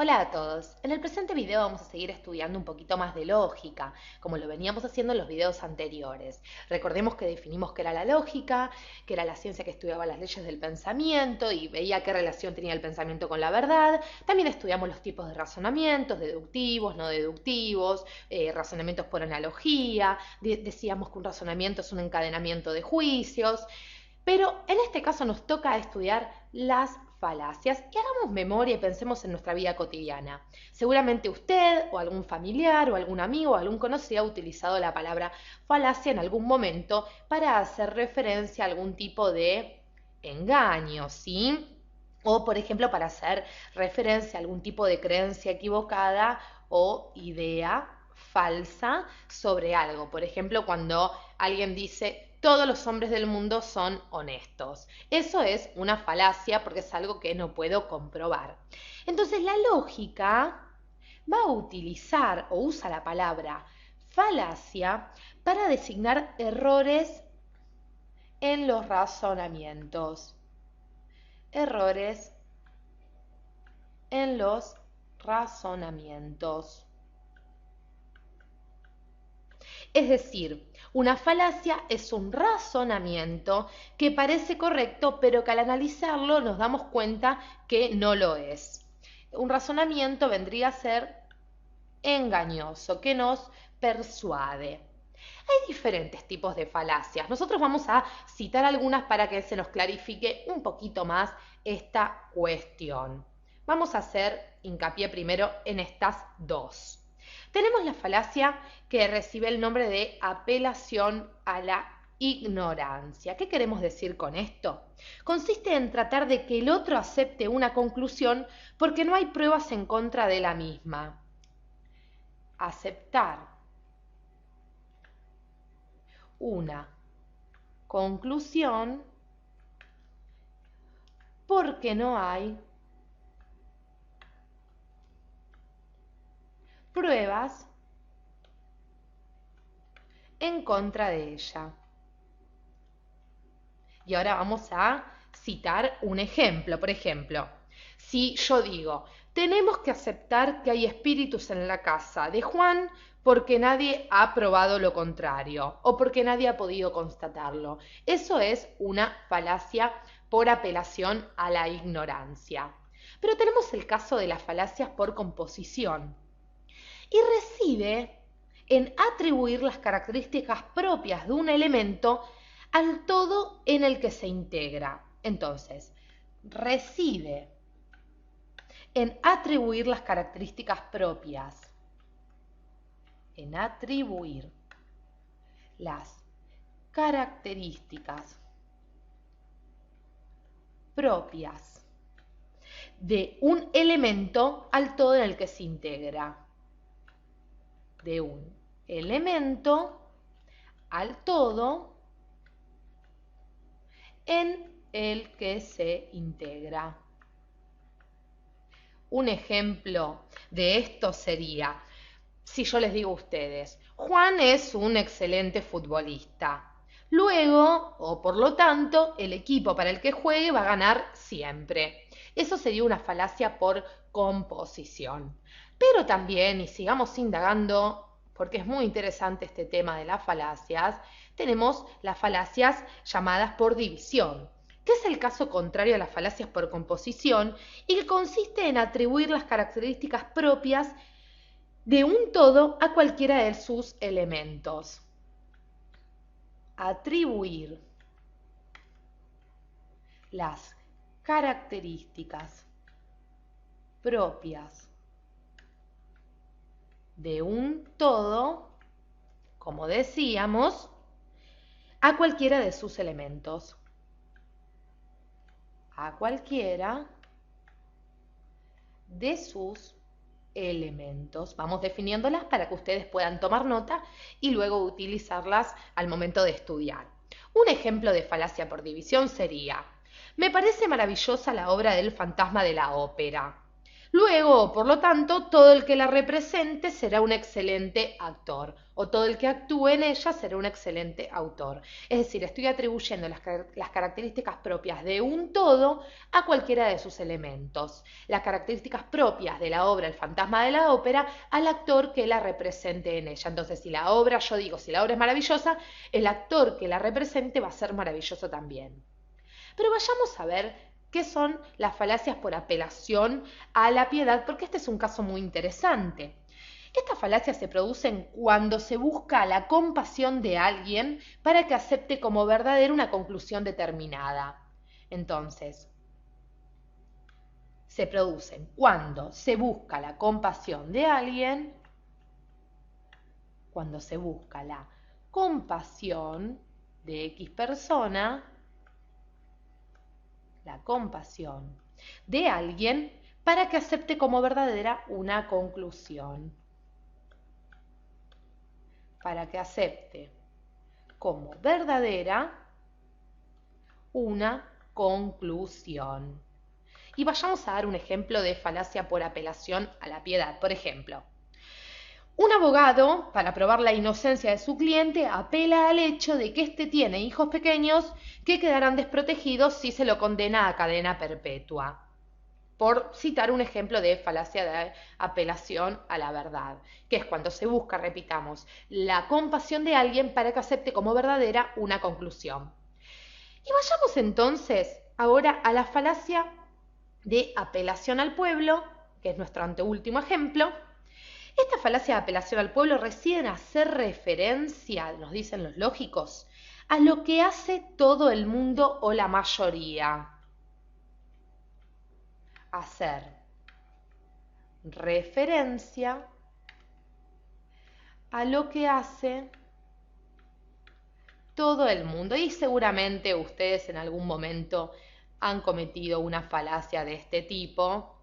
Hola a todos. En el presente video vamos a seguir estudiando un poquito más de lógica, como lo veníamos haciendo en los videos anteriores. Recordemos que definimos qué era la lógica, que era la ciencia que estudiaba las leyes del pensamiento y veía qué relación tenía el pensamiento con la verdad. También estudiamos los tipos de razonamientos, deductivos, no deductivos, razonamientos por analogía. Decíamos que un razonamiento es un encadenamiento de juicios. Pero en este caso nos toca estudiar las falacias y hagamos memoria y pensemos en nuestra vida cotidiana. Seguramente usted o algún familiar o algún amigo o algún conocido ha utilizado la palabra falacia en algún momento para hacer referencia a algún tipo de engaño, ¿sí? O, por ejemplo, para hacer referencia a algún tipo de creencia equivocada o idea falsa sobre algo. Por ejemplo, cuando alguien dice todos los hombres del mundo son honestos. Eso es una falacia porque es algo que no puedo comprobar. Entonces la lógica va a utilizar o usa la palabra falacia para designar errores en los razonamientos. Errores en los razonamientos. Es decir, una falacia es un razonamiento que parece correcto, pero que al analizarlo nos damos cuenta que no lo es. Un razonamiento vendría a ser engañoso, que nos persuade. Hay diferentes tipos de falacias. Nosotros vamos a citar algunas para que se nos clarifique un poquito más esta cuestión. Vamos a hacer hincapié primero en estas dos. Tenemos la falacia que recibe el nombre de apelación a la ignorancia. ¿Qué queremos decir con esto? Consiste en tratar de que el otro acepte una conclusión porque no hay pruebas en contra de la misma. Aceptar una conclusión porque no hay pruebas en contra de ella. Y ahora vamos a citar un ejemplo. Por ejemplo, si yo digo, tenemos que aceptar que hay espíritus en la casa de Juan porque nadie ha probado lo contrario o porque nadie ha podido constatarlo. Eso es una falacia por apelación a la ignorancia. Pero tenemos el caso de las falacias por composición y reside en atribuir las características propias de un elemento al todo en el que se integra. Entonces, reside en atribuir las características propias, en atribuir las características propias de un elemento al todo en el que se integra. De un elemento al todo en el que se integra. Un ejemplo de esto sería, si yo les digo a ustedes, Juan es un excelente futbolista. Luego, o por lo tanto, el equipo para el que juegue va a ganar siempre. Eso sería una falacia por composición. Pero también, y sigamos indagando, porque es muy interesante este tema de las falacias, tenemos las falacias llamadas por división, que es el caso contrario a las falacias por composición y que consiste en atribuir las características propias de un todo a cualquiera de sus elementos. Atribuir las características propias de un todo, como decíamos, a cualquiera de sus elementos. A cualquiera de sus elementos. Vamos definiéndolas para que ustedes puedan tomar nota y luego utilizarlas al momento de estudiar. Un ejemplo de falacia por división sería, me parece maravillosa la obra del fantasma de la ópera. Luego, por lo tanto, todo el que la represente será un excelente actor, o todo el que actúe en ella será un excelente autor. Es decir, estoy atribuyendo las características propias de un todo a cualquiera de sus elementos. Las características propias de la obra El fantasma de la ópera al actor que la represente en ella. Entonces, si la obra es maravillosa, el actor que la represente va a ser maravilloso también. Pero vayamos a ver qué son las falacias por apelación a la piedad, porque este es un caso muy interesante. Estas falacias se producen cuando se busca la compasión de alguien para que acepte como verdadera una conclusión determinada. Entonces, se producen cuando se busca la compasión de alguien, cuando se busca la compasión de X persona, la compasión de alguien para que acepte como verdadera una conclusión. Para que acepte como verdadera una conclusión. Y vayamos a dar un ejemplo de falacia por apelación a la piedad. Por ejemplo, un abogado, para probar la inocencia de su cliente, apela al hecho de que éste tiene hijos pequeños que quedarán desprotegidos si se lo condena a cadena perpetua. Por citar un ejemplo de falacia de apelación a la verdad, que es cuando se busca, repitamos, la compasión de alguien para que acepte como verdadera una conclusión. Y vayamos entonces ahora a la falacia de apelación al pueblo, que es nuestro anteúltimo ejemplo. Esta falacia de apelación al pueblo reside en hacer referencia, nos dicen los lógicos, a lo que hace todo el mundo o la mayoría. Hacer referencia a lo que hace todo el mundo. Y seguramente ustedes en algún momento han cometido una falacia de este tipo,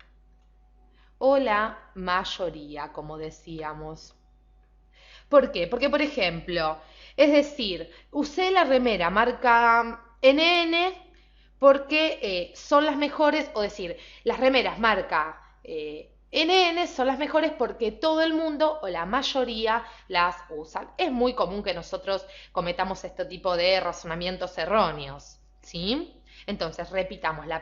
o la mayoría, como decíamos. ¿Por qué? Porque, por ejemplo, es decir, usé la remera marca NN porque son las mejores, o decir, las remeras marca NN son las mejores porque todo el mundo o la mayoría las usan. Es muy común que nosotros cometamos este tipo de razonamientos erróneos, ¿sí? Entonces, repitamos, la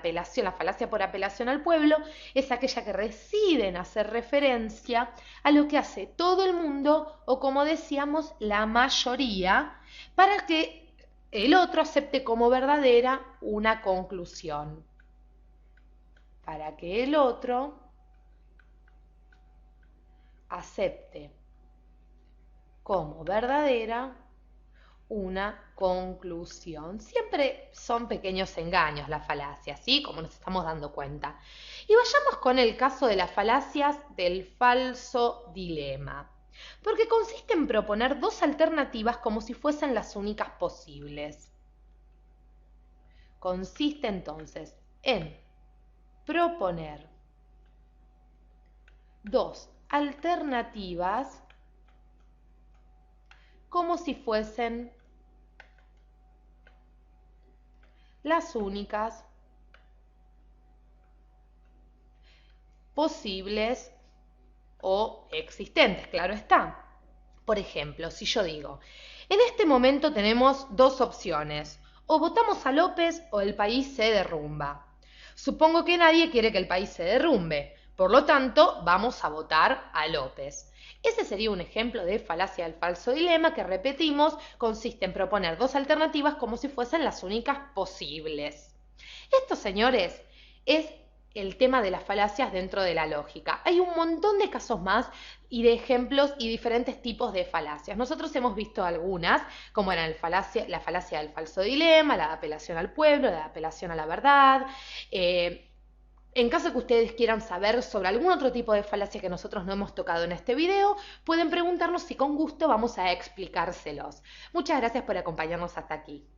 falacia por apelación al pueblo es aquella que reside en hacer referencia a lo que hace todo el mundo o, como decíamos, la mayoría, para que el otro acepte como verdadera una conclusión. Para que el otro acepte como verdadera una conclusión. Siempre son pequeños engaños las falacias, ¿sí? Como nos estamos dando cuenta. Y vayamos con el caso de las falacias del falso dilema, porque consiste en proponer dos alternativas como si fuesen las únicas posibles. Consiste entonces en proponer dos alternativas como si fuesen las únicas posibles o existentes, claro está. Por ejemplo, si yo digo, en este momento tenemos dos opciones, o votamos a López o el país se derrumba. Supongo que nadie quiere que el país se derrumbe, por lo tanto, vamos a votar a López. Ese sería un ejemplo de falacia del falso dilema que, repetimos, consiste en proponer dos alternativas como si fuesen las únicas posibles. Esto, señores, es el tema de las falacias dentro de la lógica. Hay un montón de casos más y de ejemplos y diferentes tipos de falacias. Nosotros hemos visto algunas, como eran la falacia del falso dilema, la de apelación al pueblo, la de apelación a la verdad. En caso que ustedes quieran saber sobre algún otro tipo de falacia que nosotros no hemos tocado en este video, pueden preguntarnos y con gusto vamos a explicárselos. Muchas gracias por acompañarnos hasta aquí.